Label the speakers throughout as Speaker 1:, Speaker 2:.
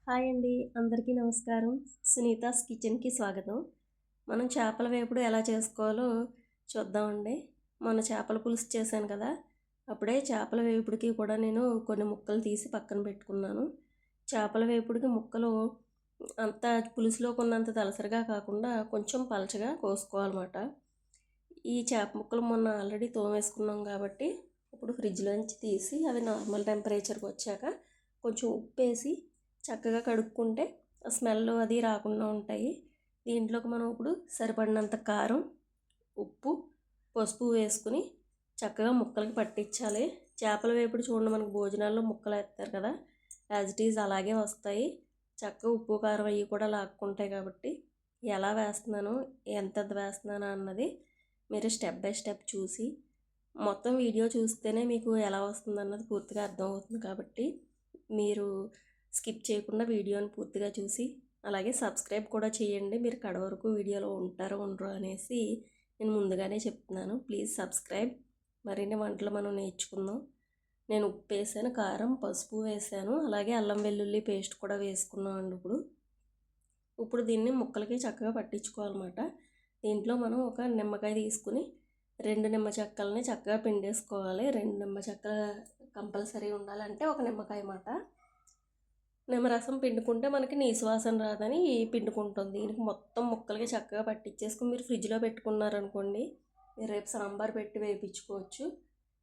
Speaker 1: Hi అండి, అందరికీ నమస్కారం. సునీతాస్ కిచెన్కి స్వాగతం. మనం చేపల వేపుడు ఎలా చేసుకోవాలో చూద్దామండి. మొన్న చేపల పులుసు చేశాను కదా, అప్పుడే చేపల వేపుడికి కూడా నేను కొన్ని ముక్కలు తీసి పక్కన పెట్టుకున్నాను. చేపల వేపుడికి ముక్కలు అంత పులుసులో కొన్నంత దలసరిగా కాకుండా కొంచెం పలచగా కోసుకోవాలన్నమాట. ఈ చేప ముక్కలు మొన్న ఆల్రెడీ తోమేసుకున్నాం కాబట్టి ఇప్పుడు ఫ్రిడ్జ్లోంచి తీసి అవి నార్మల్ టెంపరేచర్కి వచ్చాక కొంచెం ఉప్పు వేసి చక్కగా కడుక్కుంటే స్మెల్ అది రాకుండా ఉంటాయి. దీంట్లోకి మనం ఇప్పుడు సరిపడినంత కారం, ఉప్పు, పసుపు వేసుకుని చక్కగా ముక్కలకి పట్టించాలి. చేపల వేపుడు చూడండి, మనకు భోజనాల్లో ముక్కలు వేస్తారు కదా, యాజ్ ఇట్ ఈజ్ అలాగే వస్తాయి. చక్కగా ఉప్పు కారం అవి కూడా లాక్కుంటాయి. కాబట్టి ఎలా వేస్తున్నాను, ఎంత వేస్తున్నాను అన్నది మీరు స్టెప్ బై స్టెప్ చూసి మొత్తం వీడియో చూస్తేనే మీకు ఎలా వస్తుంది అన్నది పూర్తిగా అర్థమవుతుంది. కాబట్టి మీరు స్కిప్ చేయకుండా వీడియోని పూర్తిగా చూసి అలాగే సబ్స్క్రైబ్ కూడా చేయండి. మీరు కడ వరకు వీడియోలో ఉంటారో ఉండరో అనేసి నేను ముందుగానే చెప్తున్నాను. Please subscribe. మరిన్ని వంటలు మనం నేర్చుకుందాం. నేను ఉప్పు వేసాను, కారం, పసుపు వేసాను, అలాగే అల్లం వెల్లుల్లి పేస్ట్ కూడా వేసుకున్నాం అండి. ఇప్పుడు దీన్ని ముక్కలకి చక్కగా పట్టించుకోవాలన్నమాట. దీంట్లో మనం ఒక నిమ్మకాయ తీసుకుని 2 నిమ్మ చెక్కల్ని చక్కగా పిండేసుకోవాలి. 2 నిమ్మ చెక్కలు కంపల్సరీ ఉండాలంటే ఒక నిమ్మకాయ మాట. నిమ్మరసం పిండుకుంటే మనకి నీసు వాసన రాదని పిండుకుంటుంది. దీనికి మొత్తం ముక్కలకి చక్కగా పట్టించేసుకుని మీరు ఫ్రిడ్జ్లో పెట్టుకున్నారనుకోండి, మీరు రేపు సాంబార్ పెట్టి వేయించుకోవచ్చు.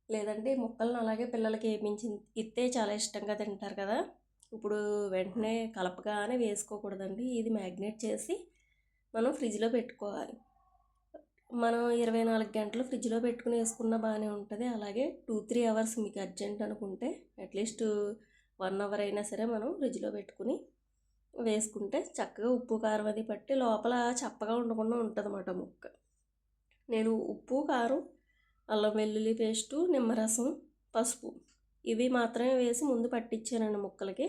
Speaker 1: లేదంటే ముక్కలను అలాగే పిల్లలకి ఇస్తే చాలా ఇష్టంగా తింటారు కదా. ఇప్పుడు వెంటనే కలపగానే వేసుకోకూడదండి. ఇది మ్యాగ్నేట్ చేసి మనం ఫ్రిడ్జ్లో పెట్టుకోవాలి. మనం 24 గంటలు ఫ్రిడ్జ్లో పెట్టుకుని వేసుకున్న బాగానే ఉంటుంది. అలాగే 2-3 అవర్స్ మీకు అర్జెంట్ అనుకుంటే అట్లీస్ట్ 1 అవర్ అయినా సరే మనం ఫ్రిడ్జ్లో పెట్టుకుని వేసుకుంటే చక్కగా ఉప్పు కారం అది పట్టి లోపల చప్పగా ఉండకుండా ఉంటుంది అన్నమాట ముక్క. నేను ఉప్పు, కారం, అల్లం వెల్లుల్లి పేస్టు, నిమ్మరసం, పసుపు ఇవి మాత్రమే వేసి ముందు పట్టించానండి ముక్కలకి.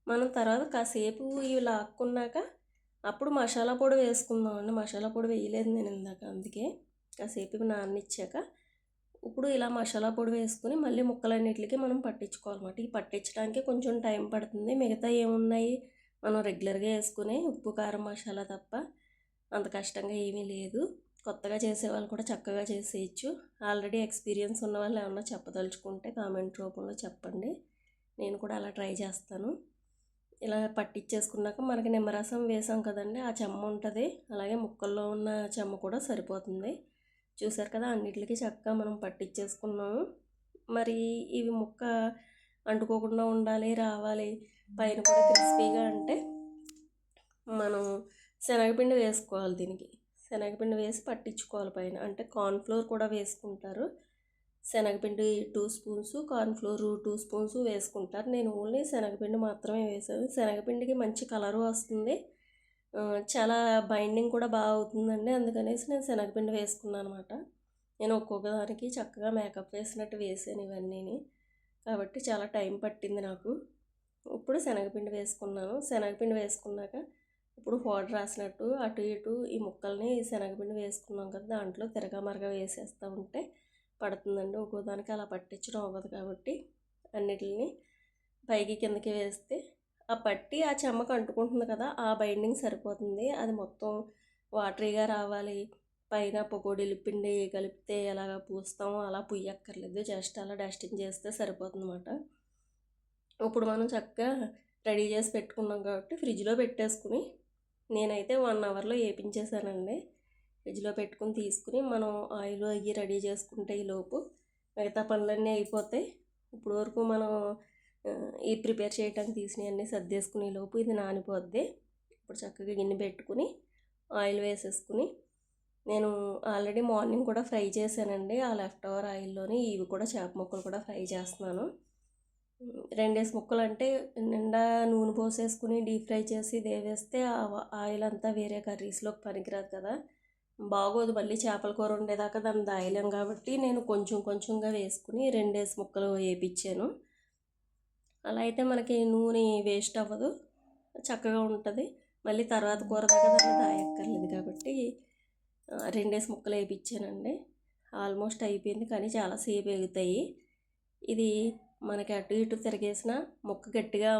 Speaker 1: మనం తర్వాత కాసేపు ఇవి లాక్కున్నాక అప్పుడు మసాలా పొడి వేసుకుందామండి. మసాలా పొడి వేయలేదు నేను ఇందాక, అందుకే కాసేపు ఇవి నాననిచ్చాక ఇప్పుడు ఇలా మసాలా పొడి వేసుకుని మళ్ళీ ముక్కలన్నిటికి మనం పట్టించుకోవాలన్నమాట. ఈ పట్టించడానికి కొంచెం టైం పడుతుంది. మిగతా ఏమున్నాయి, మనం రెగ్యులర్గా వేసుకునే ఉప్పు, కారం, మసాలా తప్ప అంత కష్టంగా ఏమీ లేదు. కొత్తగా చేసేవాళ్ళు కూడా చక్కగా చేసేయచ్చు. ఆల్రెడీ ఎక్స్పీరియన్స్ ఉన్న వాళ్ళు ఏమన్నా చెప్పదలుచుకుంటే కామెంట్ రూపంలో చెప్పండి, నేను కూడా అలా ట్రై చేస్తాను. ఇలా పట్టించేసుకున్నాక మనకి నిమ్మరసం వేసాం కదండి, ఆ చెమ్మ ఉంటుంది, అలాగే ముక్కల్లో ఉన్న చెమ్మ కూడా సరిపోతుంది. చూసారు కదా, అన్నిటికీ చక్కగా మనం పట్టించేసుకున్నాము. మరి ఇవి ముక్క అంటుకోకుండా ఉండాలి, రావాలి, పైన కూడా క్రిస్పీగా అంటే మనం శనగపిండి వేసుకోవాలి. దీనికి శనగపిండి వేసి పట్టించుకోవాలి పైన. అంటే కార్న్ఫ్లోర్ కూడా వేసుకుంటారు. శనగపిండి 2 స్పూన్స్, కార్న్ఫ్లోర్ 2 స్పూన్స్ వేసుకుంటారు. నేను ఓన్లీ శనగపిండి మాత్రమే వేసాను. శనగపిండికి మంచి కలరు వస్తుంది, చాలా బైండింగ్ కూడా బాగా అవుతుందండి. అందుకనేసి నేను శనగపిండి వేసుకున్నాను అనమాట. నేను ఒక్కొక్క దానికి చక్కగా మేకప్ వేసినట్టు వేసాను ఇవన్నీని, కాబట్టి చాలా టైం పట్టింది నాకు. ఇప్పుడు శనగపిండి వేసుకున్నాను. శనగపిండి వేసుకున్నాక ఇప్పుడు పౌడర్ రాసినట్టు అటు ఇటు ఈ ముక్కల్ని శనగపిండి వేసుకున్నాం కదా, దాంట్లో తిరగమరగా వేసేస్తూ ఉంటే పడుతుందండి. ఒక్కో దానికి అలా పట్టించడం అవ్వదు కాబట్టి అన్నిటిని పైకి కిందకి వేస్తే ఆ పట్టి ఆ చెమ్మకు అంటుకుంటుంది కదా, ఆ బైండింగ్ సరిపోతుంది. అది మొత్తం వాటరీగా రావాలి. పైన పకోడీలు పిండి కలిపితే ఎలాగ పూస్తామో అలా పుయ్యక్కర్లేదు, జస్ట్ అలా డస్టింగ్ చేస్తే సరిపోతుంది అన్నమాట. ఇప్పుడు మనం చక్కగా రెడీ చేసి పెట్టుకున్నాం కాబట్టి ఫ్రిడ్జ్లో పెట్టేసుకుని, నేనైతే 1 అవర్లో వేపించేసానండి. ఫ్రిడ్జ్లో పెట్టుకుని తీసుకుని మనం ఆయిల్ అవి రెడీ చేసుకుంటే ఈలోపు మిగతా పనులన్నీ అయిపోతాయి. ఇప్పుడు వరకు మనం ఈ ప్రిపేర్ చేయడానికి తీసినవన్నీ సర్దేసుకునే లోపు ఇది నానిపోద్ది. ఇప్పుడు చక్కగా గిన్నె పెట్టుకుని ఆయిల్ వేసేసుకుని, నేను ఆల్రెడీ మార్నింగ్ కూడా ఫ్రై చేశానండి. ఆ లెఫ్ట్ ఓవర్ ఆయిల్లోని ఇవి కూడా చేప ముక్కలు కూడా ఫ్రై చేస్తున్నాను. 2 ముక్కలు అంటే నిండా నూనె పోసేసుకుని డీప్ ఫ్రై చేసి వేస్తే ఆయిల్ అంతా వేరే కర్రీస్లోకి పనికిరాదు కదా, బాగోదు. మళ్ళీ చేపల కూర ఉండేదాకా దాన్ని దాయలేం కాబట్టి నేను కొంచెం కొంచెంగా వేసుకుని 2 ముక్కలు వేపించాను. అలా అయితే మనకి నూనె వేస్ట్ అవ్వదు, చక్కగా ఉంటుంది. మళ్ళీ తర్వాత కూర దాకా దాన్ని దాయక్కర్లేదు కాబట్టి 2 ముక్కలు వేయించానండి. ఆల్మోస్ట్ అయిపోయింది, కానీ చాలాసేపు ఎగుతాయి. ఇది మనకి అటు ఇటు తిరిగేసిన ముక్క గట్టిగా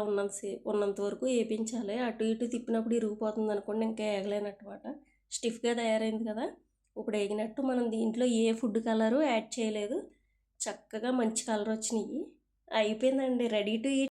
Speaker 1: ఉన్నంత వరకు వేపించాలి. అటు ఇటు తిప్పినప్పుడు ఇరిగిపోతుంది అనుకోండి, ఇంకా వేగలేనమాట. స్టిఫ్గా తయారైంది కదా, ఇప్పుడు వేగినట్టు. మనం దీంట్లో ఏ ఫుడ్ కలరు యాడ్ చేయలేదు, చక్కగా మంచి కలర్ వచ్చినాయి. అయిపోయిందండి, రెడీ టు ఈట్.